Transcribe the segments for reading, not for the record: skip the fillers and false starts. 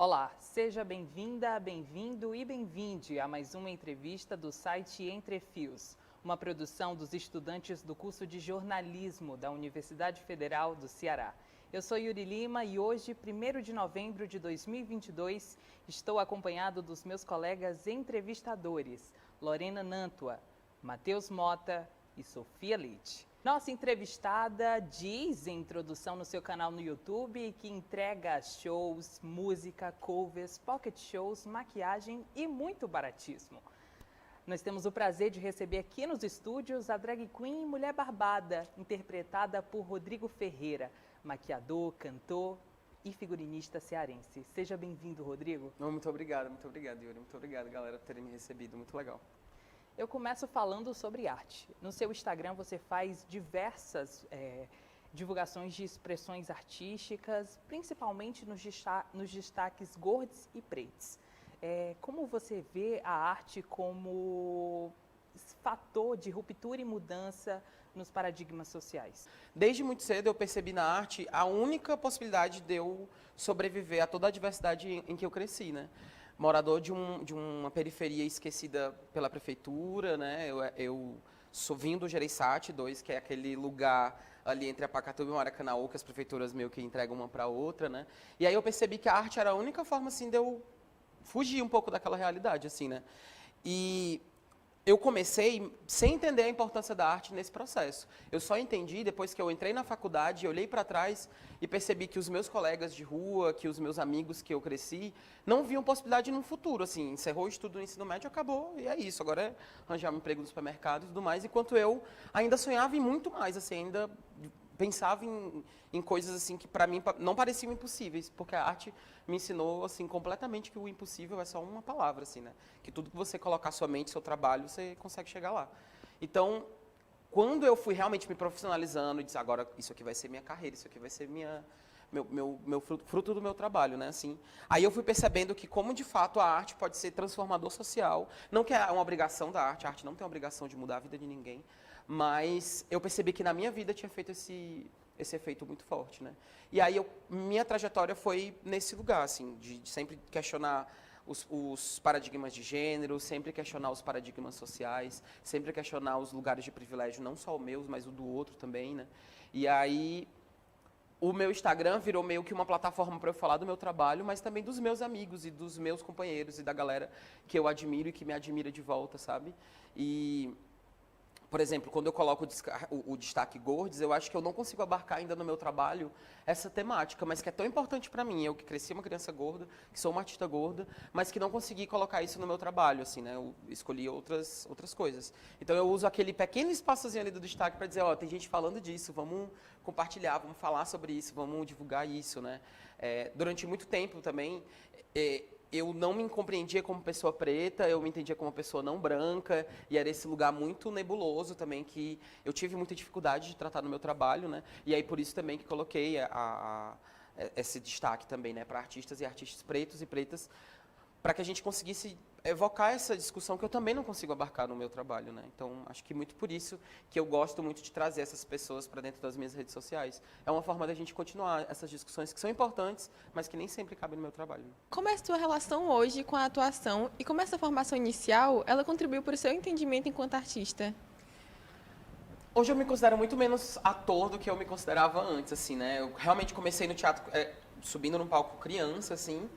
Olá, seja bem-vinda, bem-vindo e bem-vinde a mais uma entrevista do site Entre Fios, uma produção dos estudantes do curso de jornalismo da Universidade Federal do Ceará. Eu sou Yuri Lima e hoje, 1º de novembro de 2022, estou acompanhado dos meus colegas entrevistadores, Lorena Nantua, Matheus Mota e Sofia Leite. Nossa entrevistada diz em introdução no seu canal no YouTube que entrega shows, música, covers, pocket shows, maquiagem e muito baratismo. Nós temos o prazer de receber aqui nos estúdios a drag queen Mulher Barbada, interpretada por Rodrigo Ferreira, maquiador, cantor e figurinista cearense. Seja bem-vindo, Rodrigo. Muito obrigado, Yuri. Muito obrigado, galera, por terem me recebido. Muito legal. Eu começo falando sobre arte. No seu Instagram você faz diversas divulgações de expressões artísticas, principalmente nos destaques gordos e pretos. Como você vê a arte como fator de ruptura e mudança nos paradigmas sociais? Desde muito cedo eu percebi na arte a única possibilidade de eu sobreviver a toda a diversidade em que eu cresci, né? Morador de uma periferia esquecida pela prefeitura, né? Eu sou vindo do Gereissati 2, que é aquele lugar ali entre Apacatuba e Maracanaú, que as prefeituras meio que entregam uma para outra, né? E aí eu percebi que a arte era a única forma, assim, de eu fugir um pouco daquela realidade, assim, né? E eu comecei sem entender a importância da arte nesse processo. Eu só entendi depois que eu entrei na faculdade, olhei para trás e percebi que os meus colegas de rua, que os meus amigos que eu cresci, não viam possibilidade no futuro. Assim, encerrou o estudo do ensino médio, acabou, e é isso. Agora é arranjar um emprego no supermercado e tudo mais, enquanto eu ainda sonhava em muito mais, assim, ainda pensava em coisas assim que para mim não pareciam impossíveis, porque a arte me ensinou assim completamente que o impossível é só uma palavra, assim, né? Que tudo que você colocar sua mente, seu trabalho, você consegue chegar lá. Então, quando eu fui realmente me profissionalizando e disse, agora isso aqui vai ser minha carreira, isso aqui vai ser meu fruto do meu trabalho, né? Assim, aí eu fui percebendo que como de fato a arte pode ser transformador social, não que é uma obrigação da arte, a arte não tem a obrigação de mudar a vida de ninguém, mas eu percebi que na minha vida tinha feito esse efeito muito forte, né? E aí minha trajetória foi nesse lugar, assim, de sempre questionar os paradigmas de gênero, sempre questionar os paradigmas sociais, sempre questionar os lugares de privilégio, não só o meu, mas o do outro também, né? E aí o meu Instagram virou meio que uma plataforma para eu falar do meu trabalho, mas também dos meus amigos e dos meus companheiros e da galera que eu admiro e que me admira de volta, sabe? E por exemplo, quando eu coloco o destaque gordos, eu acho que eu não consigo abarcar ainda no meu trabalho essa temática, mas que é tão importante para mim. Eu que cresci uma criança gorda, que sou uma artista gorda, mas que não consegui colocar isso no meu trabalho, assim, né? Eu escolhi outras coisas. Então eu uso aquele pequeno espaçozinho ali do destaque para dizer, ó, tem gente falando disso, vamos compartilhar, vamos falar sobre isso, vamos divulgar isso, né? Durante muito tempo também, eu não me compreendia como pessoa preta, eu me entendia como uma pessoa não branca, e era esse lugar muito nebuloso também que eu tive muita dificuldade de tratar no meu trabalho, né? E aí por isso também que coloquei esse destaque também, né, para artistas e artistas pretos e pretas, para que a gente conseguisse evocar essa discussão que eu também não consigo abarcar no meu trabalho, né? Então, acho que muito por isso que eu gosto muito de trazer essas pessoas para dentro das minhas redes sociais. É uma forma da gente continuar essas discussões que são importantes, mas que nem sempre cabem no meu trabalho. Como é a sua relação hoje com a atuação e como essa formação inicial, ela contribuiu para o seu entendimento enquanto artista? Hoje eu me considero muito menos ator do que eu me considerava antes, assim, né? Eu realmente comecei no teatro subindo num palco criança, assim,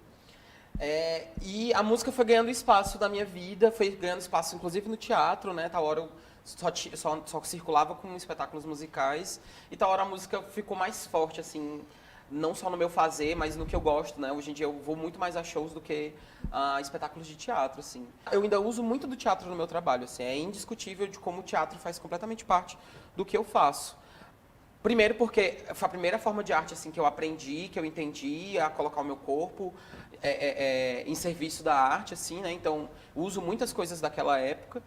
e a música foi ganhando espaço na minha vida, foi ganhando espaço inclusive no teatro, né? Tal hora eu só circulava com espetáculos musicais e tal hora a música ficou mais forte, assim, não só no meu fazer, mas no que eu gosto, né? Hoje em dia eu vou muito mais a shows do que a espetáculos de teatro, assim. Eu ainda uso muito do teatro no meu trabalho, assim, é indiscutível de como o teatro faz completamente parte do que eu faço. Primeiro porque foi a primeira forma de arte assim, que eu aprendi, que eu entendi a colocar o meu corpo em serviço da arte, assim, né? Então, uso muitas coisas daquela época.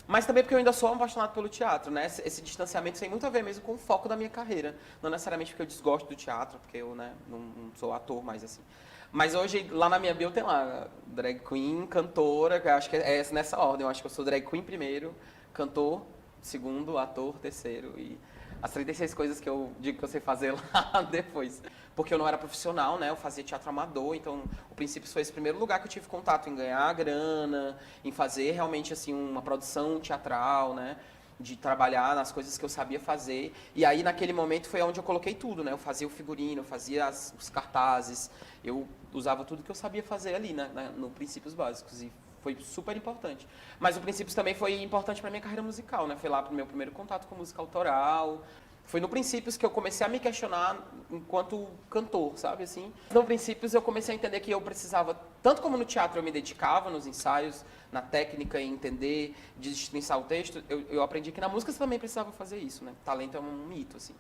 Mas também porque eu ainda sou apaixonado pelo teatro, né? Esse distanciamento tem muito a ver mesmo com o foco da minha carreira. Não necessariamente porque eu desgosto do teatro, porque eu, né, não sou ator mais, assim. Mas hoje, lá na minha bio tem lá, drag queen, cantora, que eu acho que é nessa ordem. Eu acho que eu sou drag queen primeiro, cantor segundo, ator terceiro. E as 36 coisas que eu digo que eu sei fazer lá depois. Porque eu não era profissional, né? Eu fazia teatro amador, então o Princípios foi esse primeiro lugar que eu tive contato em ganhar grana, em fazer realmente assim uma produção teatral, né? De trabalhar nas coisas que eu sabia fazer. E aí, naquele momento, foi onde eu coloquei tudo, né? Eu fazia o figurino, eu fazia os cartazes, eu usava tudo que eu sabia fazer ali, né? No Princípios Básicos. E foi super importante. Mas o Princípios também foi importante para minha carreira musical, né? Foi lá pro meu primeiro contato com música autoral. Foi no Princípios que eu comecei a me questionar enquanto cantor, sabe assim? No Princípios eu comecei a entender que eu precisava, tanto como no teatro eu me dedicava nos ensaios, na técnica e entender, de destrinçar o texto, eu aprendi que na música você também precisava fazer isso, né? Talento é um mito, assim.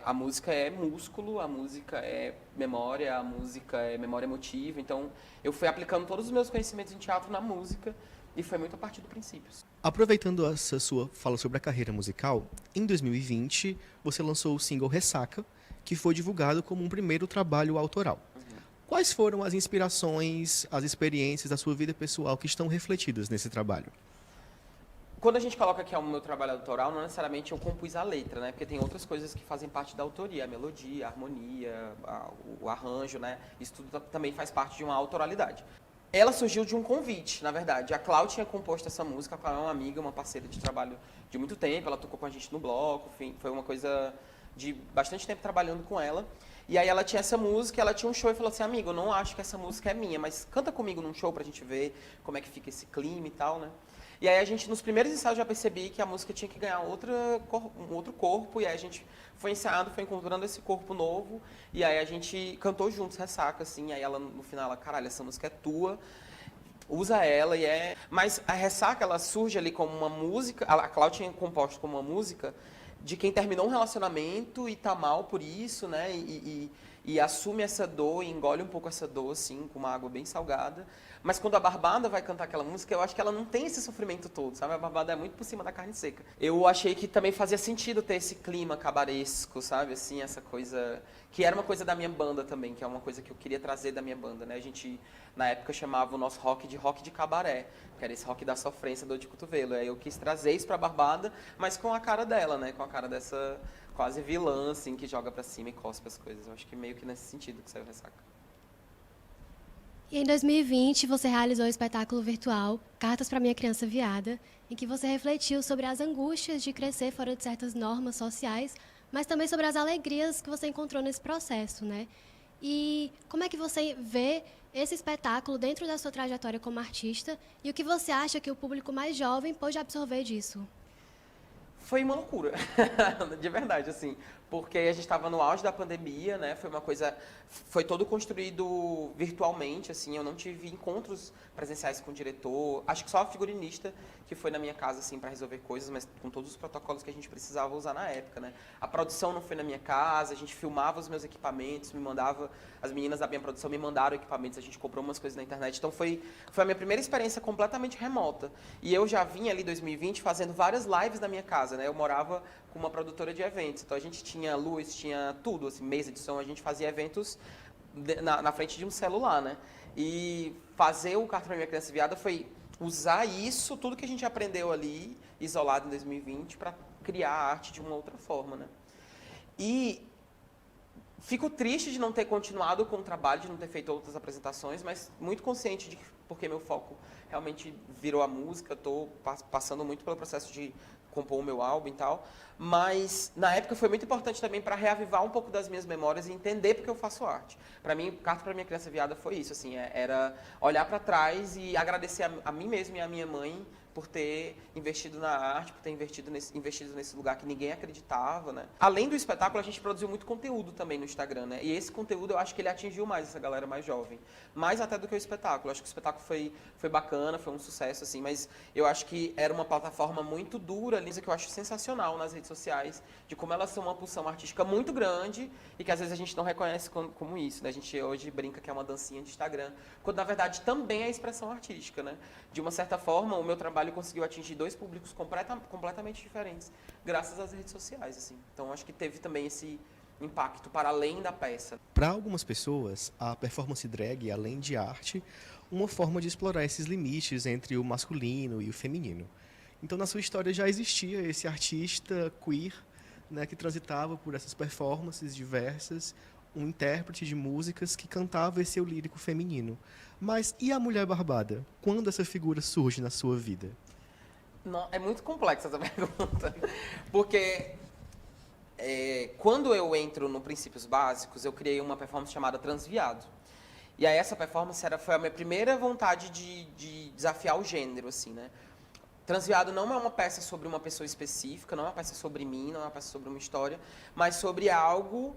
A música é músculo, a música é memória, a música é memória emotiva. Então, eu fui aplicando todos os meus conhecimentos em teatro na música e foi muito a partir do Princípios. Aproveitando essa sua fala sobre a carreira musical, em 2020 você lançou o single Ressaca, que foi divulgado como um primeiro trabalho autoral. Quais foram as inspirações, as experiências da sua vida pessoal que estão refletidas nesse trabalho? Quando a gente coloca que é o meu trabalho autoral, não necessariamente eu compus a letra, né? Porque tem outras coisas que fazem parte da autoria, a melodia, a harmonia, o arranjo, né? Isso tudo também faz parte de uma autoralidade. Ela surgiu de um convite, na verdade. A Clau tinha composto essa música, a Clau é uma amiga, uma parceira de trabalho de muito tempo, ela tocou com a gente no bloco, enfim, foi uma coisa de bastante tempo trabalhando com ela. E aí ela tinha essa música, ela tinha um show e falou assim, amigo, eu não acho que essa música é minha, mas canta comigo num show pra gente ver como é que fica esse clima e tal, né? E aí a gente, nos primeiros ensaios, já percebi que a música tinha que ganhar um outro corpo, e aí a gente foi ensaiando, foi encontrando esse corpo novo, e aí a gente cantou juntos, Ressaca, assim, aí ela, no final, ela, caralho, essa música é tua, usa ela, e é... Mas a Ressaca, ela surge ali como uma música, a Cláudia tinha composto como uma música de quem terminou um relacionamento e tá mal por isso, né, e assume essa dor, e engole um pouco essa dor, assim, com uma água bem salgada. Mas quando a Barbada vai cantar aquela música, eu acho que ela não tem esse sofrimento todo, sabe? A Barbada é muito por cima da carne seca. Eu achei que também fazia sentido ter esse clima cabaresco, sabe? Assim, essa coisa... Que era uma coisa da minha banda também, que é uma coisa que eu queria trazer da minha banda, né? A gente, na época, chamava o nosso rock de cabaré, que era esse rock da sofrência, dor de cotovelo. Aí eu quis trazer isso pra Barbada, mas com a cara dela, né? Com a cara dessa quase vilã, assim, que joga pra cima e cospe as coisas. Eu acho que meio que nesse sentido que saiu Ressaca. E em 2020, você realizou o espetáculo virtual Cartas para Minha Criança Viada, em que você refletiu sobre as angústias de crescer fora de certas normas sociais, mas também sobre as alegrias que você encontrou nesse processo, né? E como é que você vê esse espetáculo dentro da sua trajetória como artista e o que você acha que o público mais jovem pode absorver disso? Foi uma loucura, de verdade, assim, porque a gente estava no auge da pandemia, né? Foi todo construído virtualmente, assim, eu não tive encontros presenciais com o diretor, acho que só a figurinista que foi na minha casa, assim, para resolver coisas, mas com todos os protocolos que a gente precisava usar na época, né? A produção não foi na minha casa, a gente filmava os meus equipamentos, as meninas da minha produção me mandaram equipamentos, a gente comprou umas coisas na internet, então foi a minha primeira experiência completamente remota. E eu já vinha ali em 2020 fazendo várias lives na minha casa, né? Eu morava com uma produtora de eventos, então a gente tinha luz, tinha tudo, assim, mesa de som, a gente fazia eventos na frente de um celular, né? E fazer o Carta pra Minha Criança Viada foi usar isso, tudo que a gente aprendeu ali, isolado em 2020, para criar a arte de uma outra forma, né? E fico triste de não ter continuado com o trabalho, de não ter feito outras apresentações, mas muito consciente de que, porque meu foco realmente virou a música, estou passando muito pelo processo de compor o meu álbum e tal, mas na época foi muito importante também para reavivar um pouco das minhas memórias e entender porque eu faço arte. Para mim, Carta para Minha Criança Viada foi isso, assim, era olhar para trás e agradecer a mim mesmo e a minha mãe por ter investido na arte, por ter investido nesse lugar que ninguém acreditava, né? Além do espetáculo, a gente produziu muito conteúdo também no Instagram, né? E esse conteúdo eu acho que ele atingiu mais essa galera mais jovem, mais até do que o espetáculo. Eu acho que o espetáculo foi bacana, foi um sucesso, assim, mas eu acho que era uma plataforma muito dura, Lisa, que eu acho sensacional nas redes sociais, de como elas são uma pulsão artística muito grande e que às vezes a gente não reconhece como isso, né? A gente hoje brinca que é uma dancinha de Instagram, quando na verdade também é expressão artística, né? De uma certa forma, o meu trabalho conseguiu atingir dois públicos completamente diferentes, graças às redes sociais, assim. Então, acho que teve também esse impacto para além da peça. Para algumas pessoas, a performance drag, além de arte, uma forma de explorar esses limites entre o masculino e o feminino. Então, na sua história já existia esse artista queer né, que transitava por essas performances diversas, um intérprete de músicas que cantava esse eu lírico feminino. Mas e a Mulher Barbada? Quando essa figura surge na sua vida? Não, é muito complexa essa pergunta, porque quando eu entro no Princípios Básicos, eu criei uma performance chamada Transviado. E aí essa performance foi a minha primeira vontade de desafiar o gênero, assim, né? Transviado não é uma peça sobre uma pessoa específica, não é uma peça sobre mim, não é uma peça sobre uma história, mas sobre algo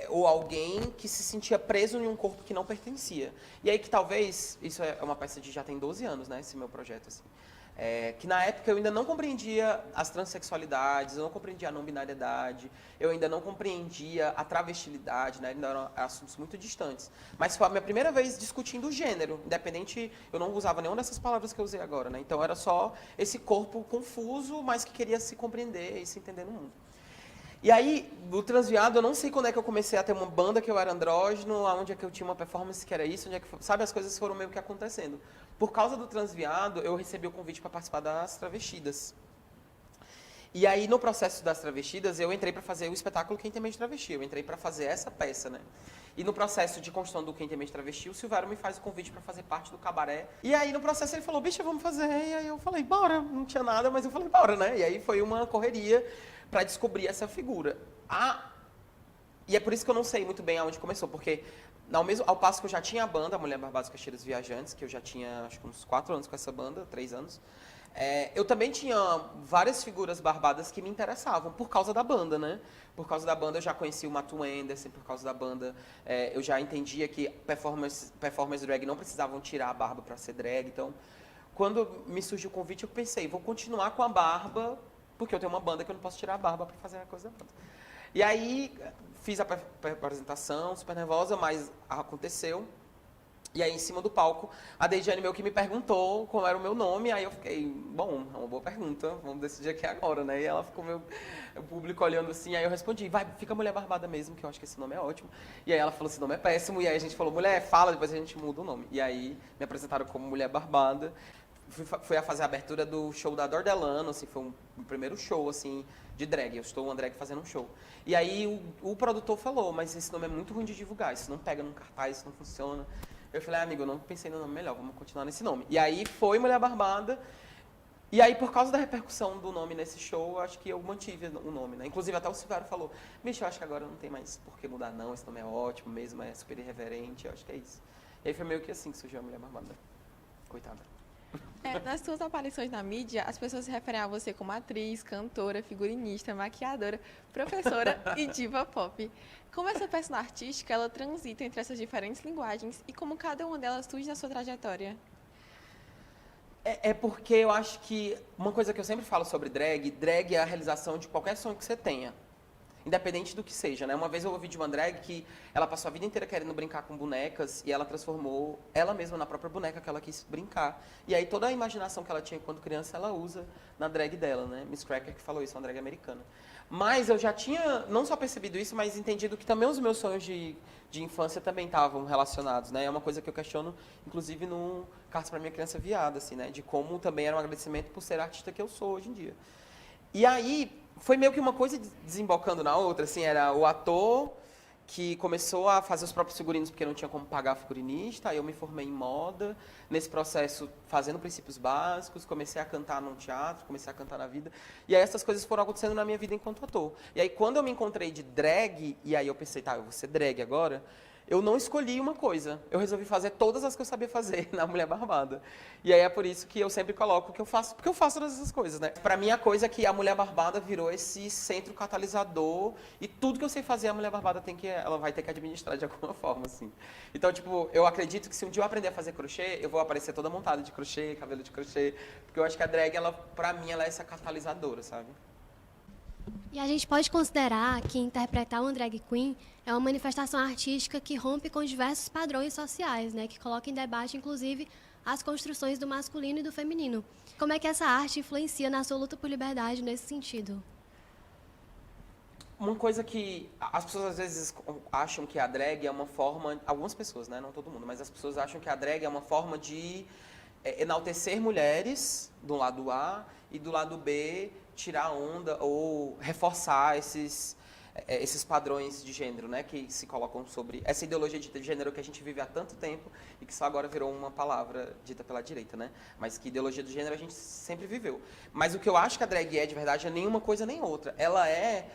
ou alguém que se sentia preso em um corpo que não pertencia. E aí que talvez, isso é uma peça de já tem 12 anos, né, esse meu projeto, assim. Que na época eu ainda não compreendia as transexualidades, eu não compreendia a não-binariedade, eu ainda não compreendia a travestilidade, né, ainda eram assuntos muito distantes. Mas foi a minha primeira vez discutindo o gênero, independente, eu não usava nenhuma dessas palavras que eu usei agora, né, então era só esse corpo confuso, mas que queria se compreender e se entender no mundo. E aí, do Transviado, eu não sei quando é que eu comecei a ter uma banda que eu era andrógeno, onde é que eu tinha uma performance que era isso, onde é que, sabe, as coisas foram meio que acontecendo. Por causa do Transviado, eu recebi o convite para participar das Travestidas. E aí, no processo das Travestidas, eu entrei para fazer o espetáculo Quem Tem Mente Travesti, eu entrei para fazer essa peça, né? E no processo de construção do Quem Tem Mente Travesti, o Silvério me faz o convite para fazer parte do cabaré. E aí, no processo, ele falou, bicha, vamos fazer. E aí eu falei, bora. Não tinha nada, mas eu falei, bora, né? E aí foi uma correria para descobrir essa figura. E é por isso que eu não sei muito bem aonde começou, porque ao passo que eu já tinha a banda, a Mulher Barbada dos Caixeiros Viajantes, que eu já tinha, acho que uns 4 anos com essa banda, 3 anos, eu também tinha várias figuras barbadas que me interessavam, por causa da banda, né? Por causa da banda eu já conheci o Matu Anderson, por causa da banda eu já entendia que performers drag não precisavam tirar a barba para ser drag, então, quando me surgiu o convite, eu pensei, vou continuar com a barba, porque eu tenho uma banda que eu não posso tirar a barba para fazer a coisa da banda. E aí, fiz a apresentação, super nervosa, mas aconteceu. E aí, em cima do palco, a Deidiane meio que me perguntou qual era o meu nome, aí eu fiquei, bom, é uma boa pergunta, vamos decidir aqui agora, né? E ela ficou o público olhando assim, aí eu respondi, vai, fica Mulher Barbada mesmo, que eu acho que esse nome é ótimo. E aí ela falou, esse nome é péssimo, e aí a gente falou, mulher, fala, depois a gente muda o nome. E aí, me apresentaram como Mulher Barbada. Fui a fazer a abertura do show da Dordelano, assim, foi o primeiro show, assim, de drag. Eu estou uma drag fazendo um show. E aí o produtor falou, mas esse nome é muito ruim de divulgar, isso não pega num cartaz, isso não funciona. Eu falei, amigo, eu não pensei no nome melhor, vamos continuar nesse nome. E aí foi Mulher Barbada, e aí por causa da repercussão do nome nesse show, eu acho que eu mantive o nome, né? Inclusive até o Silvério falou, bicho, eu acho que agora não tem mais por que mudar não, esse nome é ótimo mesmo, é super irreverente, eu acho que é isso. E aí foi meio que assim que surgiu a Mulher Barbada. Coitada. Nas suas aparições na mídia, as pessoas se referem a você como atriz, cantora, figurinista, maquiadora, professora e diva pop. Como essa peça artística, ela transita entre essas diferentes linguagens e como cada uma delas surge na sua trajetória? É porque eu acho que uma coisa que eu sempre falo sobre drag é a realização de qualquer sonho que você tenha. Independente do que seja, né? Uma vez eu ouvi de uma drag que ela passou a vida inteira querendo brincar com bonecas e ela transformou ela mesma na própria boneca que ela quis brincar. E aí toda a imaginação que ela tinha quando criança, ela usa na drag dela, né? Miss Cracker que falou isso, uma drag americana. Mas eu já tinha não só percebido isso, mas entendido que também os meus sonhos de infância também estavam relacionados, né? É uma coisa que eu questiono, inclusive, no Cartas para Minha Criança Viada, assim, né? De como também era um agradecimento por ser a artista que eu sou hoje em dia. E aí, foi meio que uma coisa desembocando na outra, assim, era o ator que começou a fazer os próprios figurinos porque não tinha como pagar figurinista, aí eu me formei em moda, nesse processo fazendo princípios básicos, comecei a cantar num teatro, comecei a cantar na vida, e aí essas coisas foram acontecendo na minha vida enquanto ator. E aí quando eu me encontrei de drag, e aí eu pensei, tá, eu vou ser drag agora, eu não escolhi uma coisa, eu resolvi fazer todas as que eu sabia fazer na Mulher Barbada. E aí é por isso que eu sempre coloco que eu faço, porque eu faço todas essas coisas, né? Pra mim a coisa é que a Mulher Barbada virou esse centro catalisador e tudo que eu sei fazer a Mulher Barbada ela vai ter que administrar de alguma forma, assim. Então, tipo, eu acredito que se um dia eu aprender a fazer crochê, eu vou aparecer toda montada de crochê, cabelo de crochê, porque eu acho que a drag, pra mim, ela é essa catalisadora, sabe? E a gente pode considerar que interpretar uma drag queen é uma manifestação artística que rompe com diversos padrões sociais, né? Que coloca em debate, inclusive, as construções do masculino e do feminino. Como é que essa arte influencia na sua luta por liberdade nesse sentido? Uma coisa que as pessoas às vezes acham que a drag é uma forma... Algumas pessoas, né? Não todo mundo, mas as pessoas acham que a drag é uma forma de enaltecer mulheres, do lado A, e do lado B, tirar onda ou reforçar esses padrões de gênero, né, que se colocam sobre essa ideologia de gênero que a gente vive há tanto tempo e que só agora virou uma palavra dita pela direita, né? Mas que ideologia do gênero a gente sempre viveu. Mas o que eu acho que a drag é de verdade é nenhuma coisa nem outra. Ela é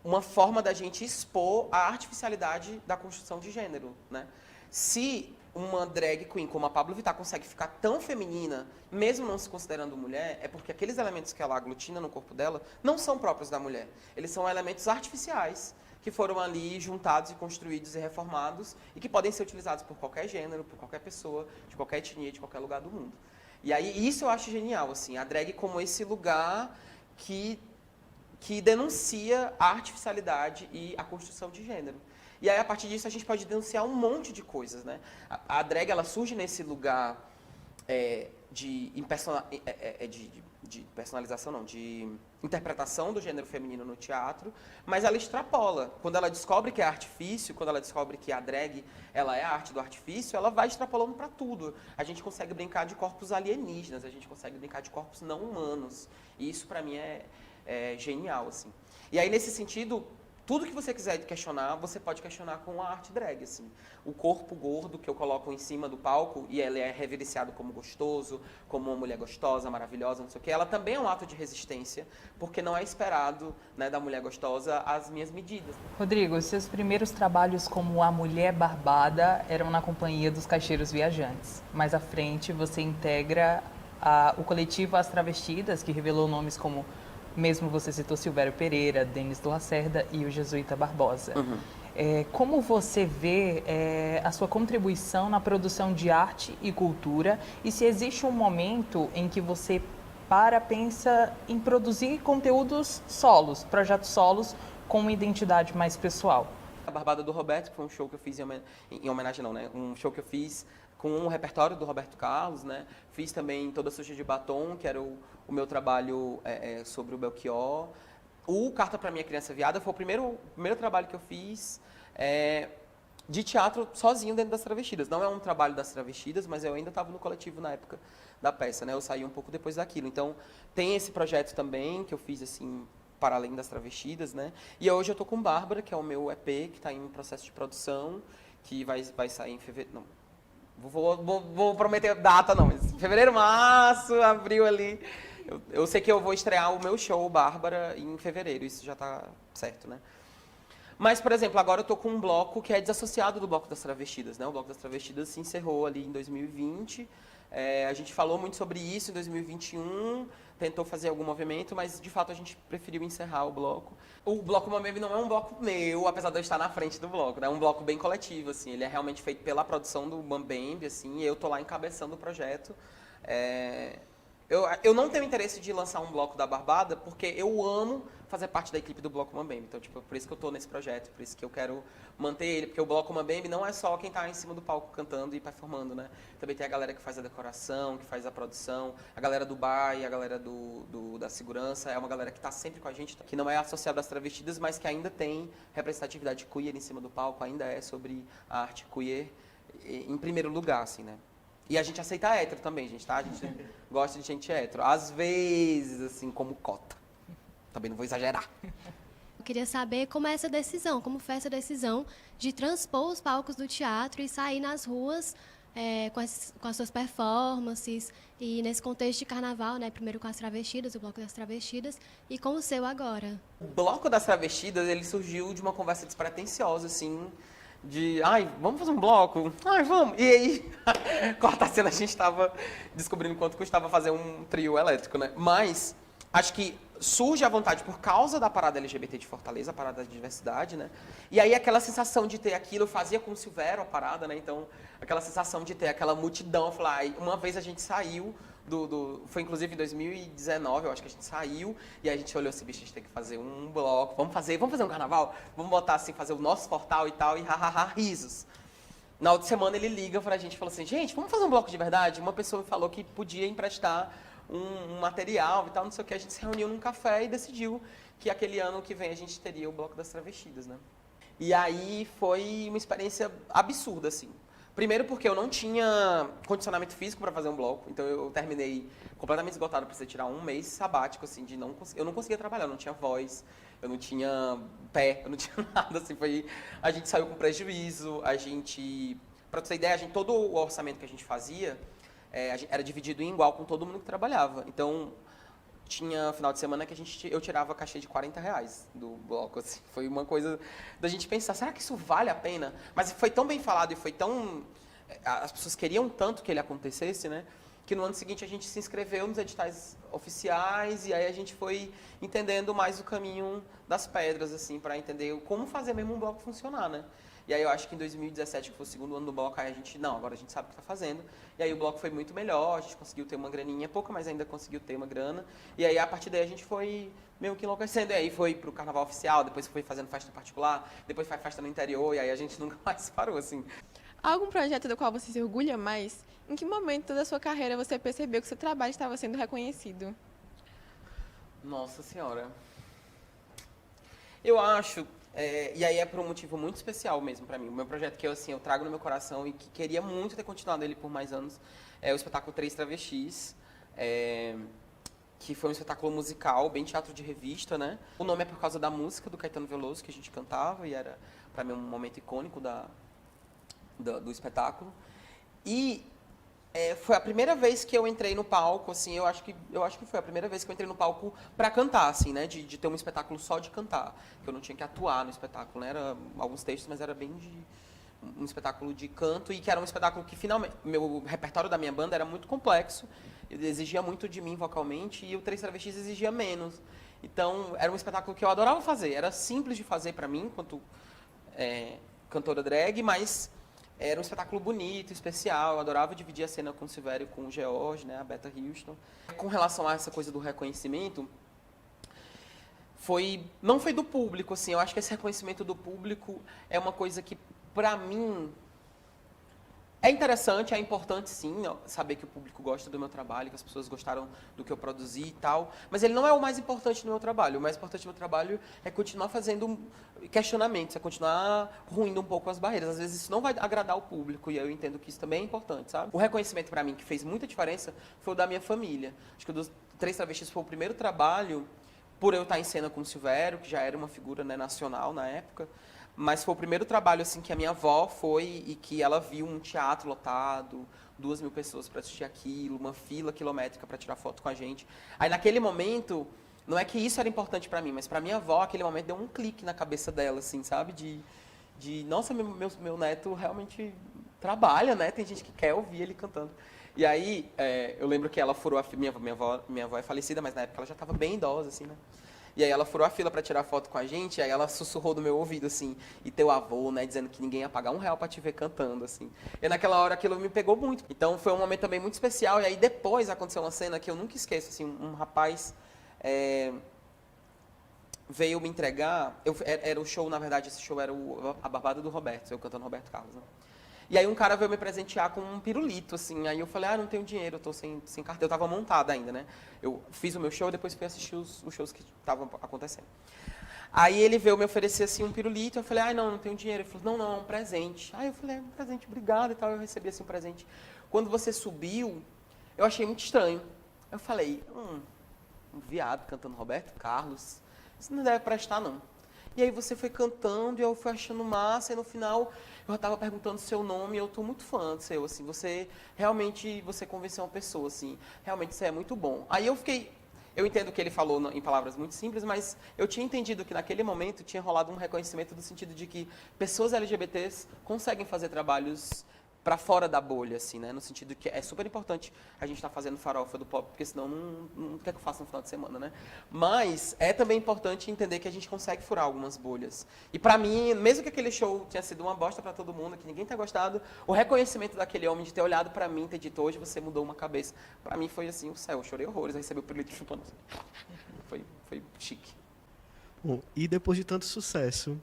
uma forma da gente expor a artificialidade da construção de gênero, né? Se uma drag queen como a Pabllo Vittar consegue ficar tão feminina, mesmo não se considerando mulher, é porque aqueles elementos que ela aglutina no corpo dela não são próprios da mulher. Eles são elementos artificiais que foram ali juntados e construídos e reformados e que podem ser utilizados por qualquer gênero, por qualquer pessoa, de qualquer etnia, de qualquer lugar do mundo. E aí isso eu acho genial, assim, a drag como esse lugar que denuncia a artificialidade e a construção de gênero. E aí, a partir disso, a gente pode denunciar um monte de coisas, né? A drag, ela surge nesse lugar de personalização, não, de interpretação do gênero feminino no teatro, mas ela extrapola. Quando ela descobre que é artifício, quando ela descobre que a drag, ela é a arte do artifício, ela vai extrapolando para tudo. A gente consegue brincar de corpos alienígenas, a gente consegue brincar de corpos não humanos. E isso, para mim, é genial, assim. E aí, nesse sentido, tudo que você quiser questionar, você pode questionar com a arte drag, assim. O corpo gordo que eu coloco em cima do palco, e ele é reverenciado como gostoso, como uma mulher gostosa, maravilhosa, não sei o quê, ela também é um ato de resistência, porque não é esperado, né, da mulher gostosa as minhas medidas. Rodrigo, seus primeiros trabalhos como a Mulher Barbada eram na companhia dos Caixeiros Viajantes. Mais à frente, você integra o coletivo As Travestidas, que revelou nomes como... Mesmo você citou Silvério Pereira, Denis Lacerda e o Jesuíta Barbosa. Uhum. Como você vê a sua contribuição na produção de arte e cultura e se existe um momento em que você pensa em produzir conteúdos solos, projetos solos com uma identidade mais pessoal? A Barbada do Roberto, que foi um show que eu fiz em homenagem não, né? Um show que eu fiz com um repertório do Roberto Carlos, né? Fiz também Toda Suja de Batom, que era o meu trabalho sobre o Belchior. O Carta para Minha Criança Viada foi o primeiro trabalho que eu fiz de teatro sozinho dentro das Travestidas. Não é um trabalho das Travestidas, mas eu ainda estava no coletivo na época da peça, né? Eu saí um pouco depois daquilo. Então, tem esse projeto também que eu fiz, assim, para além das Travestidas, né? E hoje eu estou com Bárbara, que é o meu EP, que está em processo de produção, que vai sair em fevereiro... Não, vou prometer data, não, mas fevereiro, março, abril ali. Eu sei que eu vou estrear o meu show, Bárbara, em fevereiro, isso já está certo, né? Mas, por exemplo, agora eu estou com um bloco que é desassociado do Bloco das Travestidas, né? O Bloco das Travestidas se encerrou ali em 2020, a gente falou muito sobre isso em 2021, tentou fazer algum movimento, mas, de fato, a gente preferiu encerrar o bloco. O Bloco Mambembe não é um bloco meu, apesar de eu estar na frente do bloco, né? É um bloco bem coletivo, assim. Ele é realmente feito pela produção do Mambembe, assim, e eu estou lá encabeçando o projeto. Eu não tenho interesse de lançar um bloco da Barbada, porque eu amo fazer parte da equipe do Bloco Mambembe. Então, tipo, por isso que eu estou nesse projeto, por isso que eu quero manter ele, porque o Bloco Mambembe não é só quem está em cima do palco cantando e performando, né? Também tem a galera que faz a decoração, que faz a produção, a galera do bar e a galera da segurança. É uma galera que está sempre com a gente, que não é associada às travestidas, mas que ainda tem representatividade queer em cima do palco, ainda é sobre a arte queer em primeiro lugar, assim, né? E a gente aceita hétero também, gente, tá? A gente gosta de gente hétero. Às vezes, assim, como cota. Também não vou exagerar. Eu queria saber como é essa decisão, como foi essa decisão de transpor os palcos do teatro e sair nas ruas com as suas performances e nesse contexto de carnaval, né? Primeiro com as travestidas, o Bloco das Travestidas, e com o seu agora. O Bloco das Travestidas, ele surgiu de uma conversa despretensiosa, assim, vamos fazer um bloco? Vamos! E aí, corta a cena, a gente estava descobrindo quanto custava fazer um trio elétrico, né? Mas, acho que surge a vontade por causa da parada LGBT de Fortaleza, a parada da diversidade, né? E aí, aquela sensação de ter aquilo, fazia com o Silvério a parada, né? Então, aquela sensação de ter aquela multidão, uma vez a gente saiu foi inclusive em 2019, eu acho que a gente saiu, e aí a gente olhou assim, bicho, a gente tem que fazer um bloco, vamos fazer um carnaval? Vamos botar assim, fazer o nosso portal e tal, e risos. Na outra semana ele liga pra gente e falou assim, gente, vamos fazer um bloco de verdade? Uma pessoa me falou que podia emprestar um material e tal, não sei o que, a gente se reuniu num café e decidiu que aquele ano que vem a gente teria o Bloco das Travestidas, né? E aí foi uma experiência absurda, assim. Primeiro porque eu não tinha condicionamento físico para fazer um bloco, então eu terminei completamente esgotado, precisei tirar um mês sabático, assim, eu não conseguia trabalhar, eu não tinha voz, eu não tinha pé, eu não tinha nada, assim, a gente saiu com prejuízo, para você ter ideia, todo o orçamento que a gente fazia era dividido em igual com todo mundo que trabalhava, então tinha final de semana que eu tirava cachê de R$40 do bloco, assim. Foi uma coisa da gente pensar, será que isso vale a pena? Mas foi tão bem falado e foi tão... As pessoas queriam tanto que ele acontecesse, né? Que no ano seguinte a gente se inscreveu nos editais oficiais e aí a gente foi entendendo mais o caminho das pedras, assim, para entender como fazer mesmo um bloco funcionar, né? E aí eu acho que em 2017, que foi o segundo ano do bloco, aí agora a gente sabe o que está fazendo. E aí o bloco foi muito melhor, a gente conseguiu ter uma graninha, pouca, mas ainda conseguiu ter uma grana. E aí a partir daí a gente foi meio que enlouquecendo. E aí foi pro carnaval oficial, depois foi fazendo festa particular, depois faz festa no interior, e aí a gente nunca mais parou, assim. Há algum projeto do qual você se orgulha mais? Em que momento da sua carreira você percebeu que seu trabalho estava sendo reconhecido? Nossa Senhora. Eu acho... e aí é por um motivo muito especial mesmo para mim. O meu projeto que eu trago no meu coração e que queria muito ter continuado ele por mais anos é o espetáculo Três Travestis, que foi um espetáculo musical, bem teatro de revista, né? O nome é por causa da música do Caetano Veloso que a gente cantava e era para mim um momento icônico do espetáculo. E foi a primeira vez que eu entrei no palco, assim, eu acho que foi a primeira vez que eu entrei no palco para cantar, assim, né, de ter um espetáculo só de cantar, que eu não tinha que atuar no espetáculo, né, era alguns textos, mas era bem um espetáculo de canto e que era um espetáculo que finalmente, meu repertório da minha banda era muito complexo, exigia muito de mim vocalmente e o Três Travestis exigia menos. Então, era um espetáculo que eu adorava fazer, era simples de fazer para mim, enquanto cantora drag, mas era um espetáculo bonito, especial. Eu adorava dividir a cena com o Silvério e com o George, né, a Beta Houston. Com relação a essa coisa do reconhecimento, não foi do público, assim. Eu acho que esse reconhecimento do público é uma coisa que, pra mim, é interessante, é importante, sim, saber que o público gosta do meu trabalho, que as pessoas gostaram do que eu produzi e tal. Mas ele não é o mais importante do meu trabalho. O mais importante do meu trabalho é continuar fazendo questionamentos, é continuar ruindo um pouco as barreiras. Às vezes isso não vai agradar o público e eu entendo que isso também é importante, sabe? O reconhecimento para mim que fez muita diferença foi o da minha família. Acho que o dos Três Travestis foi o primeiro trabalho, por eu estar em cena com o Silvério, que já era uma figura, né, nacional na época, mas foi o primeiro trabalho assim que a minha avó foi e que ela viu um teatro lotado, 2.000 pessoas para assistir aquilo, uma fila quilométrica para tirar foto com a gente. Aí naquele momento, não é que isso era importante para mim, mas para minha avó aquele momento deu um clique na cabeça dela, assim, sabe? Nossa, meu neto realmente trabalha, né? Tem gente que quer ouvir ele cantando. E aí, eu lembro que ela furou a fila, minha avó é falecida, mas na época ela já estava bem idosa, assim, né? E aí ela furou a fila para tirar foto com a gente, e aí ela sussurrou no meu ouvido, assim, e teu avô, né, dizendo que ninguém ia pagar R$1 para te ver cantando, assim. E naquela hora aquilo me pegou muito. Então foi um momento também muito especial, e aí depois aconteceu uma cena que eu nunca esqueço, assim, um rapaz veio me entregar, era o show, na verdade, esse show era a Barbada do Roberto, eu cantando Roberto Carlos, né? E aí um cara veio me presentear com um pirulito, assim. Aí eu falei, não tenho dinheiro, eu tô sem carteira. Eu tava montada ainda, né? Eu fiz o meu show e depois fui assistir os shows que estavam acontecendo. Aí ele veio me oferecer, assim, um pirulito. Eu falei, não tenho dinheiro. Ele falou, não, é um presente. Aí eu falei, um presente, obrigado e tal. Eu recebi, assim, um presente. Quando você subiu, eu achei muito estranho. Eu falei, um viado cantando Roberto Carlos, isso não deve prestar, não. E aí você foi cantando e eu fui achando massa, e no final eu estava perguntando seu nome e eu estou muito fã do seu, assim, você convenceu uma pessoa, assim, realmente você é muito bom. Aí eu entendo que ele falou em palavras muito simples, mas eu tinha entendido que naquele momento tinha rolado um reconhecimento do sentido de que pessoas LGBTs conseguem fazer trabalhos para fora da bolha, assim, né? No sentido que é super importante a gente estar fazendo farofa do pop, porque senão não quer que eu faça no final de semana, né? Mas é também importante entender que a gente consegue furar algumas bolhas. E para mim, mesmo que aquele show tenha sido uma bosta para todo mundo, que ninguém tenha gostado, o reconhecimento daquele homem de ter olhado para mim, ter dito, hoje você mudou uma cabeça, para mim foi assim, o céu, eu chorei horrores, eu recebi o pirulito chupando. Foi chique. Bom, e depois de tanto sucesso,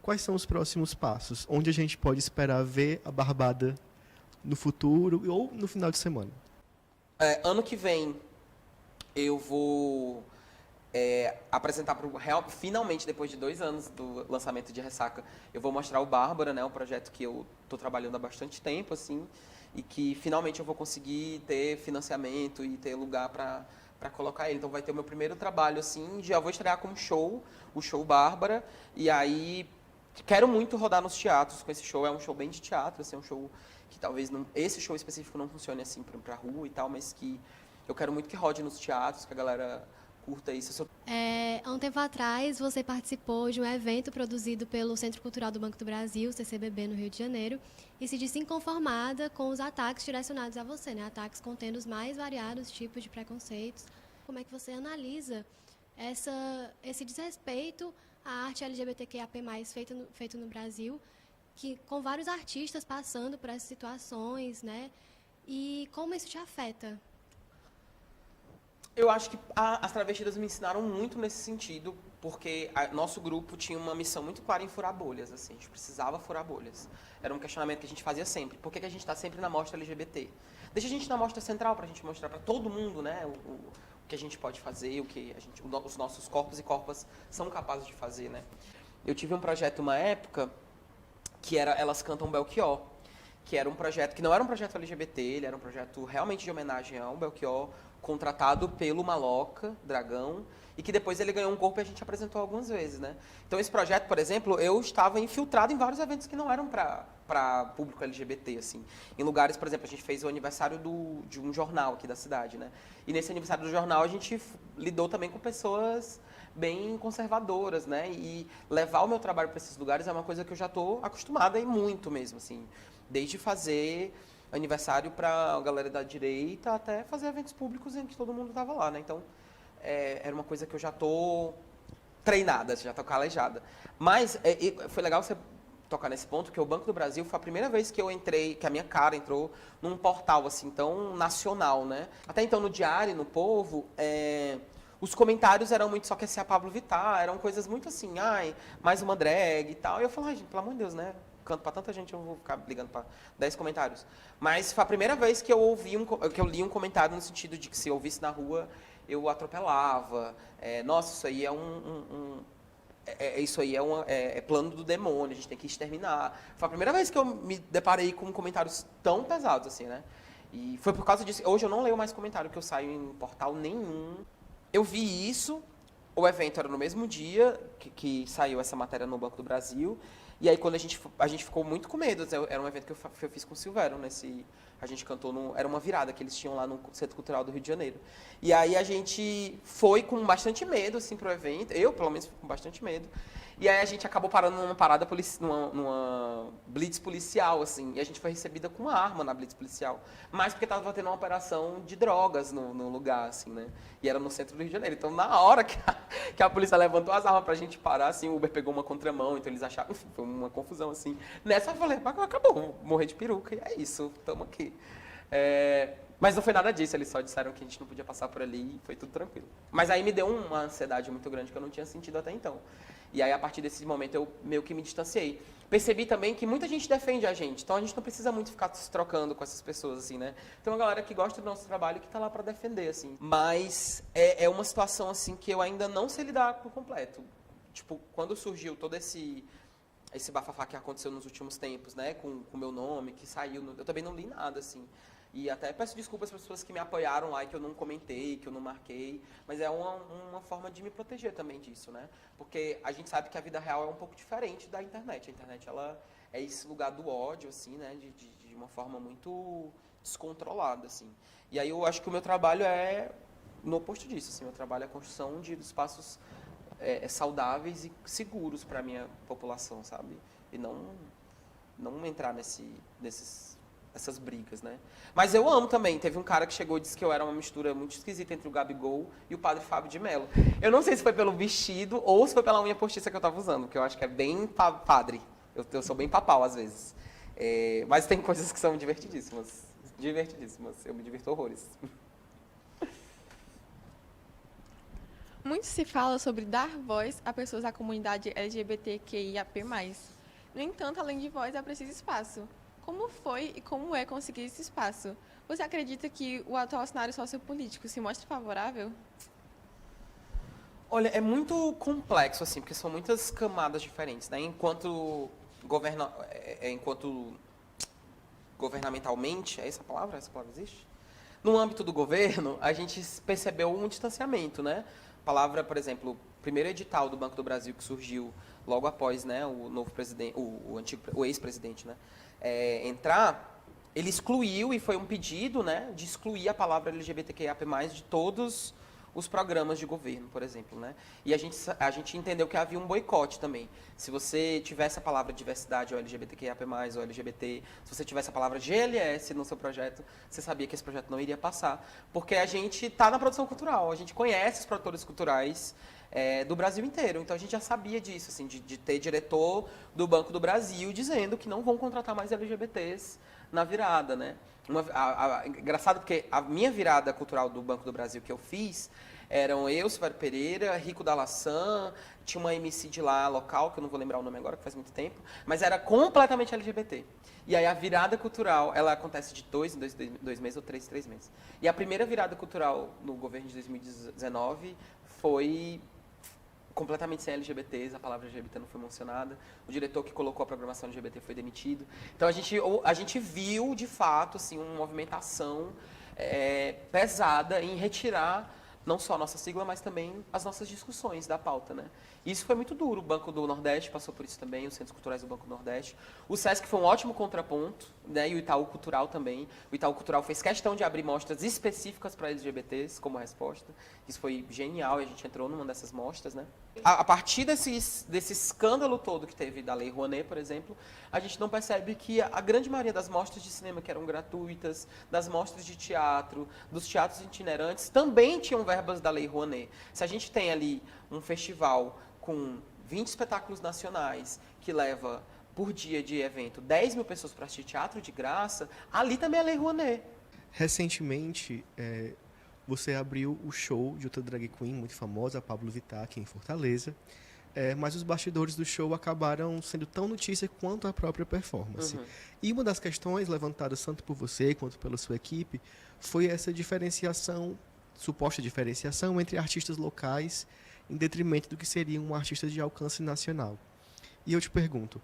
quais são os próximos passos? Onde a gente pode esperar ver a Barbada no futuro ou no final de semana? Ano que vem eu vou apresentar para o Real, finalmente, depois de 2 anos do lançamento de Ressaca, eu vou mostrar o Bárbara, né, um projeto que eu estou trabalhando há bastante tempo, assim, e que finalmente eu vou conseguir ter financiamento e ter lugar para colocar ele. Então vai ter o meu primeiro trabalho, assim, já vou estrear com um show, o show Bárbara, e aí quero muito rodar nos teatros com esse show. É um show bem de teatro, assim, é um show que talvez não, esse show específico não funcione assim para rua e tal, mas que eu quero muito que rode nos teatros, que a galera curta isso. Há um tempo atrás, você participou de um evento produzido pelo Centro Cultural do Banco do Brasil, CCBB, no Rio de Janeiro, e se disse inconformada com os ataques direcionados a você, né? Ataques contendo os mais variados tipos de preconceitos. Como é que você analisa esse desrespeito à arte LGBTQIAP+, feito no Brasil, que, com vários artistas passando por essas situações, né? E como isso te afeta? Eu acho que as travestidas me ensinaram muito nesse sentido, porque nosso grupo tinha uma missão muito clara em furar bolhas, assim, a gente precisava furar bolhas. Era um questionamento que a gente fazia sempre. Por que a gente está sempre na mostra LGBT? Deixa a gente na mostra central para a gente mostrar para todo mundo, né, o que a gente pode fazer, os nossos corpos e corpas são capazes de fazer, né? Eu tive um projeto uma época que era Elas Cantam Belchior, que era um projeto que não era um projeto LGBT, ele era um projeto realmente de homenagem ao Belchior, contratado pelo Maloca, Dragão, e que depois ele ganhou um corpo e a gente apresentou algumas vezes, né? Então esse projeto, por exemplo, eu estava infiltrado em vários eventos que não eram para público LGBT, assim. Em lugares, por exemplo, a gente fez o aniversário de um jornal aqui da cidade, né? E nesse aniversário do jornal a gente lidou também com pessoas bem conservadoras, né? E levar o meu trabalho para esses lugares é uma coisa que eu já estou acostumada e muito mesmo, assim. Desde fazer aniversário para a galera da direita até fazer eventos públicos em que todo mundo estava lá, né? Então, era uma coisa que eu já estou treinada, já estou calejada. Mas foi legal você tocar nesse ponto, que o Banco do Brasil foi a primeira vez que eu entrei, que a minha cara entrou num portal assim tão nacional, né? Até então no Diário, no Povo, os comentários eram muito só que esse é a Pablo Vittar, eram coisas muito assim, ai, mais uma drag e tal. E eu falei, ai, gente, pelo amor de Deus, né? Canto para tanta gente, eu vou ficar ligando para 10 comentários. Mas foi a primeira vez que eu li um comentário no sentido de que se eu ouvisse na rua, eu atropelava. Nossa, isso aí é plano do demônio, a gente tem que exterminar. Foi a primeira vez que eu me deparei com comentários tão pesados assim, né? E foi por causa disso. Hoje eu não leio mais comentário, que eu saio em portal nenhum. Eu vi isso, o evento era no mesmo dia que saiu essa matéria no Banco do Brasil. E aí, quando a gente ficou muito com medo, era um evento que eu fiz com o Silvério, a gente cantou, era uma virada que eles tinham lá no Centro Cultural do Rio de Janeiro. E aí a gente foi com bastante medo, assim, pro evento, eu, pelo menos, fui com bastante medo. E aí a gente acabou parando numa blitz policial, assim, e a gente foi recebida com uma arma na blitz policial, mas porque estava tendo uma operação de drogas no lugar, assim, né? E era no centro do Rio de Janeiro. Então, na hora que a polícia levantou as armas pra gente parar, assim, o Uber pegou uma contramão, então eles acharam, enfim, foi uma confusão, assim. Nessa eu falei, acabou, vou morrer de peruca, e é isso, estamos aqui. Mas não foi nada disso, eles só disseram que a gente não podia passar por ali e foi tudo tranquilo. Mas aí me deu uma ansiedade muito grande que eu não tinha sentido até então. E aí, a partir desse momento, eu meio que me distanciei. Percebi também que muita gente defende a gente, então a gente não precisa muito ficar se trocando com essas pessoas, assim, né? Tem uma galera que gosta do nosso trabalho e que tá lá para defender, assim. Mas é uma situação, assim, que eu ainda não sei lidar por completo. Tipo, quando surgiu todo esse bafafá que aconteceu nos últimos tempos, né? Com o meu nome, que saiu, eu também não li nada, assim. E até peço desculpas para as pessoas que me apoiaram lá e que eu não comentei, que eu não marquei. Mas é uma forma de me proteger também disso, né? Porque a gente sabe que a vida real é um pouco diferente da internet. A internet, ela é esse lugar do ódio, assim, né? De uma forma muito descontrolada, assim. E aí eu acho que o meu trabalho é no oposto disso, assim. O meu trabalho é a construção de espaços saudáveis e seguros para a minha população, sabe? E não entrar essas brigas, né? Mas eu amo também. Teve um cara que chegou e disse que eu era uma mistura muito esquisita entre o Gabigol e o Padre Fábio de Mello. Eu não sei se foi pelo vestido ou se foi pela unha postiça que eu tava usando, porque eu acho que é bem padre. Eu sou bem papal, às vezes. Mas tem coisas que são divertidíssimas. Divertidíssimas. Eu me divirto horrores. Muito se fala sobre dar voz a pessoas da comunidade LGBTQIAP+. No entanto, além de voz, é preciso espaço. Como foi e como é conseguir esse espaço? Você acredita que o atual cenário sociopolítico se mostra favorável? Olha, é muito complexo, assim, porque são muitas camadas diferentes, né? Enquanto governamentalmente, é essa palavra? Essa palavra existe? No âmbito do governo, a gente percebeu um distanciamento, né? A palavra, por exemplo, o primeiro edital do Banco do Brasil que surgiu logo após, né, o novo presidente, o ex-presidente, né, entrar, ele excluiu, e foi um pedido, né, de excluir a palavra LGBTQIA+, de todos os programas de governo, por exemplo, né? E a gente entendeu que havia um boicote também. Se você tivesse a palavra diversidade ou LGBTQIA+, ou LGBT, se você tivesse a palavra GLS no seu projeto, você sabia que esse projeto não iria passar, porque a gente está na produção cultural, a gente conhece os produtores culturais do Brasil inteiro. Então a gente já sabia disso, assim, de ter diretor do Banco do Brasil dizendo que não vão contratar mais LGBTs na virada, né? Engraçado porque a minha virada cultural do Banco do Brasil que eu fiz eram eu, Silvério Pereira, Rico da Laçã, tinha uma MC de lá local, que eu não vou lembrar o nome agora, que faz muito tempo, mas era completamente LGBT. E aí a virada cultural, ela acontece de 2 em 2 meses ou 3 em 3 meses. E a primeira virada cultural no governo de 2019 foi completamente sem LGBTs, a palavra LGBT não foi mencionada, o diretor que colocou a programação LGBT foi demitido. Então a gente viu, de fato, assim, uma movimentação pesada em retirar não só a nossa sigla, mas também as nossas discussões da pauta, né? Isso foi muito duro. O Banco do Nordeste passou por isso também, os Centros Culturais do Banco do Nordeste. O SESC foi um ótimo contraponto, né? E o Itaú Cultural também. O Itaú Cultural fez questão de abrir mostras específicas para LGBTs como resposta. Isso foi genial e a gente entrou numa dessas mostras, né? A partir desse escândalo todo que teve da Lei Rouanet, por exemplo, a gente não percebe que a grande maioria das mostras de cinema que eram gratuitas, das mostras de teatro, dos teatros itinerantes, também tinham verbas da Lei Rouanet. Se a gente tem ali um festival com 20 espetáculos nacionais, que leva, por dia de evento, 10 mil pessoas para assistir teatro de graça, ali também é a Lei Rouanet. Recentemente, você abriu o show de outra drag queen muito famosa, a Pablo Vittar, aqui em Fortaleza, mas os bastidores do show acabaram sendo tão notícia quanto a própria performance. E uma das questões levantadas tanto por você quanto pela sua equipe foi essa diferenciação, suposta diferenciação entre artistas locais em detrimento do que seria um artista de alcance nacional. E eu te pergunto,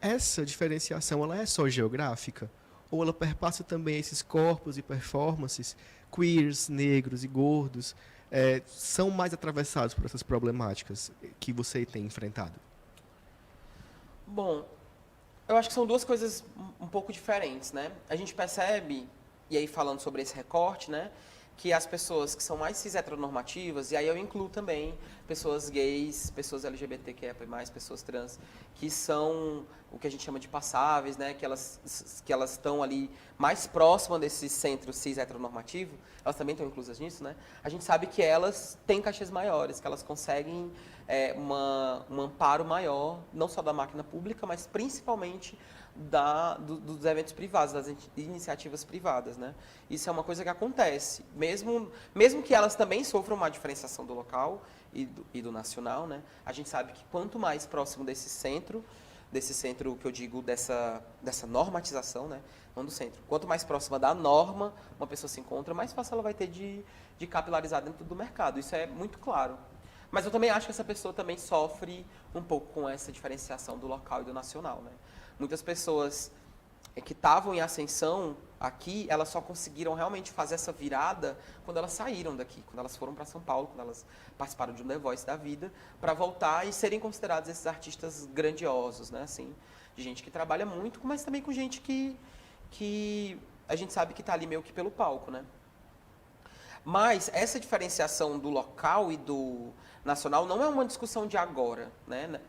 essa diferenciação ela é só geográfica? Ou ela perpassa também esses corpos e performances queers, negros e gordos, são mais atravessados por essas problemáticas que você tem enfrentado? Bom, eu acho que são duas coisas um pouco diferentes, né? A gente percebe, e aí falando sobre esse recorte, né, que as pessoas que são mais cis heteronormativas, e aí eu incluo também pessoas gays, pessoas LGBTQIA+, pessoas trans, que são o que a gente chama de passáveis, né, que elas estão ali mais próximas desse centro cis heteronormativo, elas também estão inclusas nisso, né? A gente sabe que elas têm cachês maiores, que elas conseguem um amparo maior, não só da máquina pública, mas principalmente dos eventos privados, das iniciativas privadas, né? Isso é uma coisa que acontece, mesmo que elas também sofram uma diferenciação do local e do nacional, né? A gente sabe que quanto mais próximo desse centro que eu digo dessa normatização, né? Não do centro. Quanto mais próxima da norma uma pessoa se encontra, mais fácil ela vai ter de capilarizar dentro do mercado. Isso é muito claro. Mas eu também acho que essa pessoa também sofre um pouco com essa diferenciação do local e do nacional, né? Muitas pessoas que estavam em ascensão aqui, elas só conseguiram realmente fazer essa virada quando elas saíram daqui, quando elas foram para São Paulo, quando elas participaram de um The Voice da vida, para voltar e serem considerados esses artistas grandiosos, né? Assim, de gente que trabalha muito, mas também com gente que a gente sabe que está ali meio que pelo palco, né? Mas essa diferenciação do local e do nacional não é uma discussão de agora, né?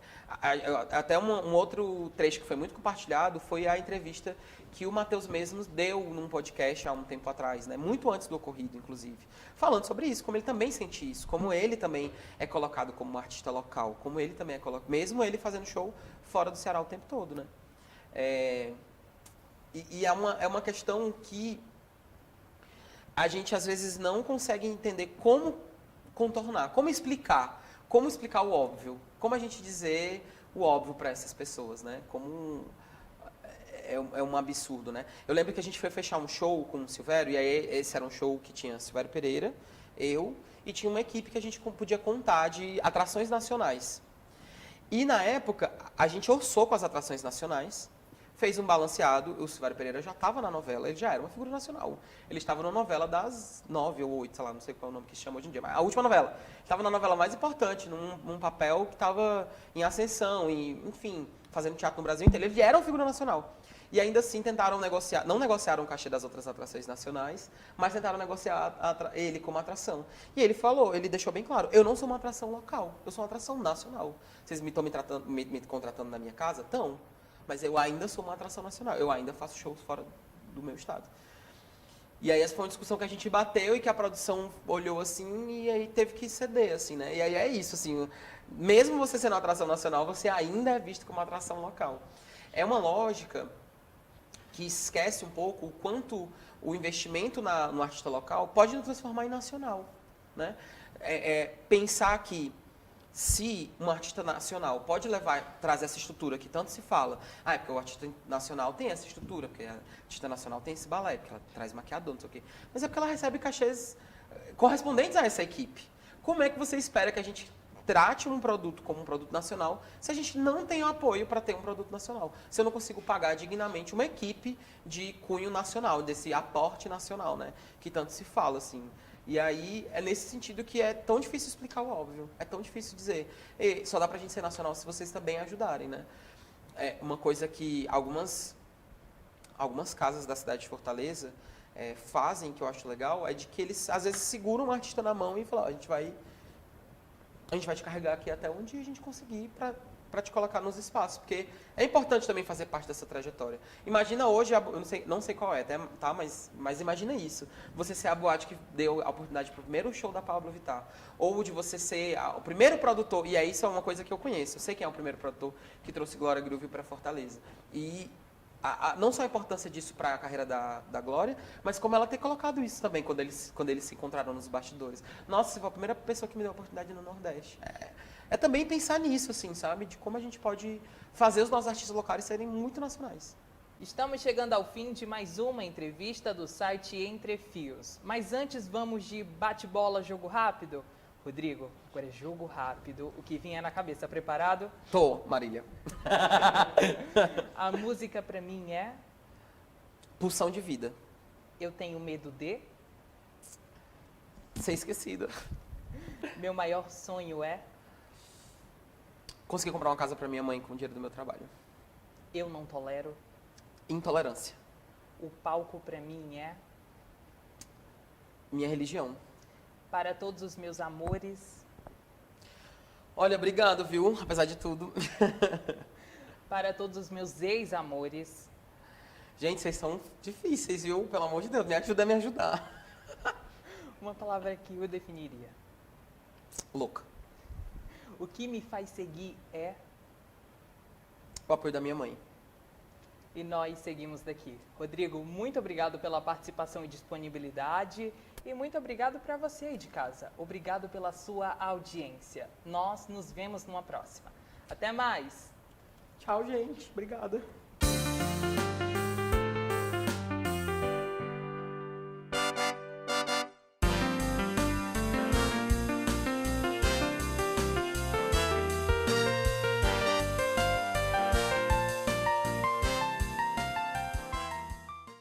Até um outro trecho que foi muito compartilhado foi a entrevista que o Matheus mesmo deu num podcast há um tempo atrás, né? Muito antes do ocorrido, inclusive, falando sobre isso, como ele também sente isso, como ele também é colocado como um artista local, como ele também é colocado, mesmo ele fazendo show fora do Ceará o tempo todo, né? E é uma questão que a gente às vezes não consegue entender como contornar, como explicar o óbvio, como a gente dizer o óbvio para essas pessoas, né? É um absurdo, né? Eu lembro que a gente foi fechar um show com o Silvério, e aí esse era um show que tinha Silvério Pereira, eu e tinha uma equipe que a gente podia contar de atrações nacionais. E na época, a gente orçou com as atrações nacionais, fez um balanceado, o Silvério Pereira já estava na novela, ele já era uma figura nacional. Ele estava na novela das 9 ou 8, sei lá, não sei qual é o nome que se chama hoje em dia, mas a última novela. Estava na novela mais importante, num papel que estava em ascensão, enfim, fazendo teatro no Brasil inteiro. Ele era uma figura nacional. E ainda assim tentaram negociar, não negociaram o cachê das outras atrações nacionais, mas tentaram negociar ele como atração. E ele falou, ele deixou bem claro, eu não sou uma atração local, eu sou uma atração nacional. Vocês estão me contratando na minha casa? Estão. Mas eu ainda sou uma atração nacional, eu ainda faço shows fora do meu estado. E aí essa foi uma discussão que a gente bateu e que a produção olhou assim e aí teve que ceder, assim, né? E aí é isso, assim, mesmo você sendo uma atração nacional, você ainda é visto como uma atração local. É uma lógica que esquece um pouco o quanto o investimento no artista local pode nos transformar em nacional, né? Pensar que se um artista nacional pode trazer essa estrutura que tanto se fala, é porque o artista nacional tem essa estrutura, porque a artista nacional tem esse balé, porque ela traz maquiador, não sei o quê, mas é porque ela recebe cachês correspondentes a essa equipe. Como é que você espera que a gente trate um produto como um produto nacional se a gente não tem o apoio para ter um produto nacional? Se eu não consigo pagar dignamente uma equipe de cunho nacional, desse aporte nacional, né? Que tanto se fala, assim. E aí, é nesse sentido que é tão difícil explicar o óbvio. É tão difícil dizer, só dá pra gente ser nacional se vocês também ajudarem, né? É uma coisa que algumas casas da cidade de Fortaleza fazem, que eu acho legal, é de que eles, às vezes, seguram um artista na mão e falam, a gente vai te carregar aqui até onde a gente conseguir para te colocar nos espaços, porque é importante também fazer parte dessa trajetória. Imagina hoje, eu não sei qual é, tá? Mas imagina isso, você ser a boate que deu a oportunidade para o primeiro show da Pablo Vittar, ou de você ser o primeiro produtor, e aí isso é uma coisa que eu conheço, eu sei quem é o primeiro produtor que trouxe Glória Groove para Fortaleza. E não só a importância disso para a carreira da Glória, mas como ela ter colocado isso também quando eles se encontraram nos bastidores. Nossa, você foi a primeira pessoa que me deu a oportunidade no Nordeste. É também pensar nisso, assim, sabe? De como a gente pode fazer os nossos artistas locais serem muito nacionais. Estamos chegando ao fim de mais uma entrevista do site Entre Fios. Mas antes vamos de bate-bola, jogo rápido? Rodrigo, agora é jogo rápido. O que vinha na cabeça, preparado? Tô, Marília. A música pra mim é... Pulsão de vida. Eu tenho medo de... Ser esquecida. Meu maior sonho é... Consegui comprar uma casa para minha mãe com o dinheiro do meu trabalho. Eu não tolero... Intolerância. O palco pra mim é... Minha religião. Para todos os meus amores... Olha, obrigado, viu? Apesar de tudo. Para todos os meus ex-amores... Gente, vocês são difíceis, viu? Pelo amor de Deus, me ajuda a me ajudar. Uma palavra que o definiria. Louca. O que me faz seguir é... O apoio da minha mãe. E nós seguimos daqui. Rodrigo, muito obrigado pela participação e disponibilidade. E muito obrigado para você aí de casa. Obrigado pela sua audiência. Nós nos vemos numa próxima. Até mais! Tchau, gente. Obrigada.